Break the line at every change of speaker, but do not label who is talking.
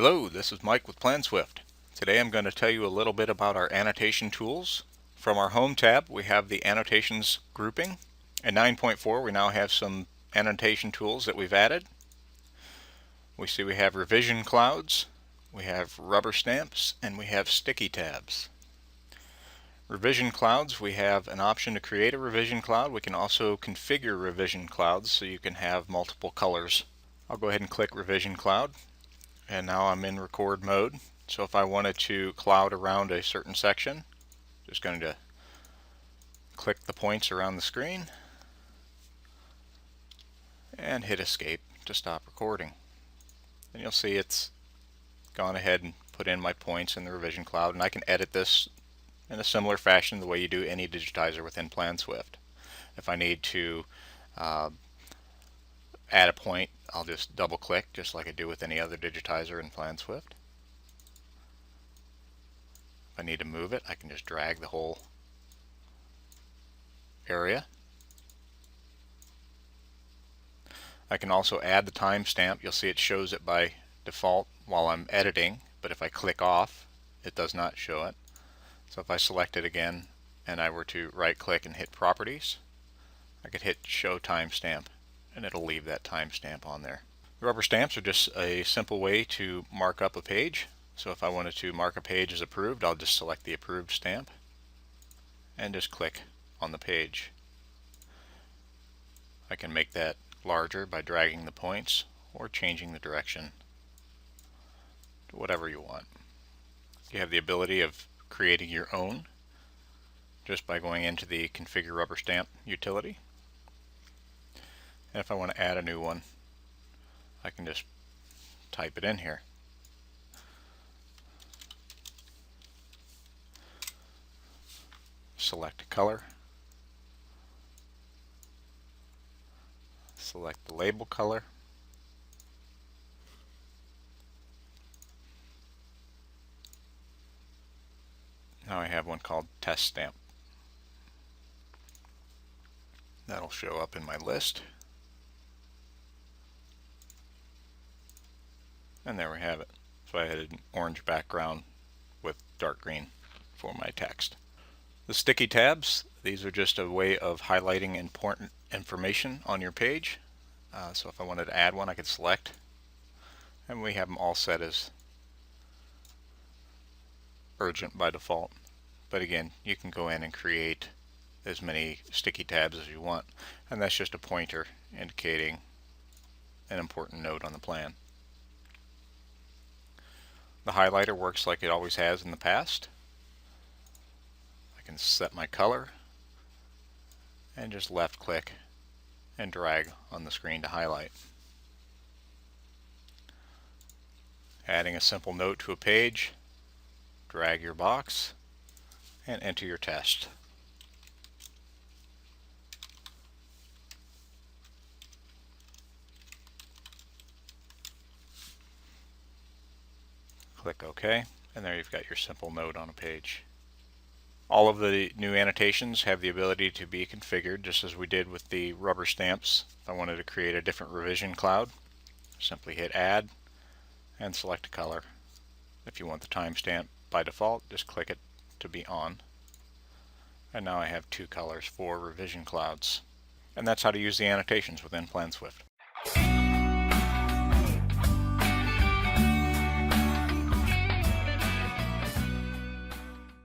Hello, this is Mike with PlanSwift. Today I'm going to tell you a little bit about our annotation tools. From our Home tab, we have the annotations grouping. In 9.4, we now have some annotation tools that we've added. We see we have revision clouds, we have rubber stamps, and we have sticky tabs. Revision clouds, we have an option to create a revision cloud. We can also configure revision clouds so you can have multiple colors. I'll go ahead and click revision cloud. And now I'm in record mode. So if I wanted to cloud around a certain section, just going to click the points around the screen and hit escape to stop recording. And you'll see it's gone ahead and put in my points in the revision cloud, and I can edit this in a similar fashion the way you do any digitizer within PlanSwift. If I need to add a point, I'll just double click just like I do with any other digitizer in PlanSwift. If I need to move it, I can just drag the whole area. I can also add the timestamp. You'll see it shows it by default while I'm editing, but if I click off, it does not show it. So if I select it again and I were to right click and hit properties, I could hit show timestamp and it'll leave that timestamp on there. Rubber stamps are just a simple way to mark up a page. So if I wanted to mark a page as approved, I'll just select the approved stamp and just click on the page. I can make that larger by dragging the points or changing the direction to whatever you want. You have the ability of creating your own just by going into the configure rubber stamp utility. And if I want to add a new one, I can just type it in here. Select a color. Select the label color. Now I have one called test stamp. That'll show up in my list. And there we have it. So I had an orange background with dark green for my text. The sticky tabs, these are just a way of highlighting important information on your page. So if I wanted to add one, I could select, and we have them all set as urgent by default. But again, you can go in and create as many sticky tabs as you want, and that's just a pointer indicating an important note on the plan. The highlighter works like it always has in the past. I can set my color and just left click and drag on the screen to highlight. Adding a simple note to a page, drag your box and enter your text. Click OK, and there you've got your simple note on a page. All of the new annotations have the ability to be configured just as we did with the rubber stamps. If I wanted to create a different revision cloud, simply hit add and select a color. If you want the timestamp by default, just click it to be on. And now I have two colors for revision clouds. And that's how to use the annotations within PlanSwift.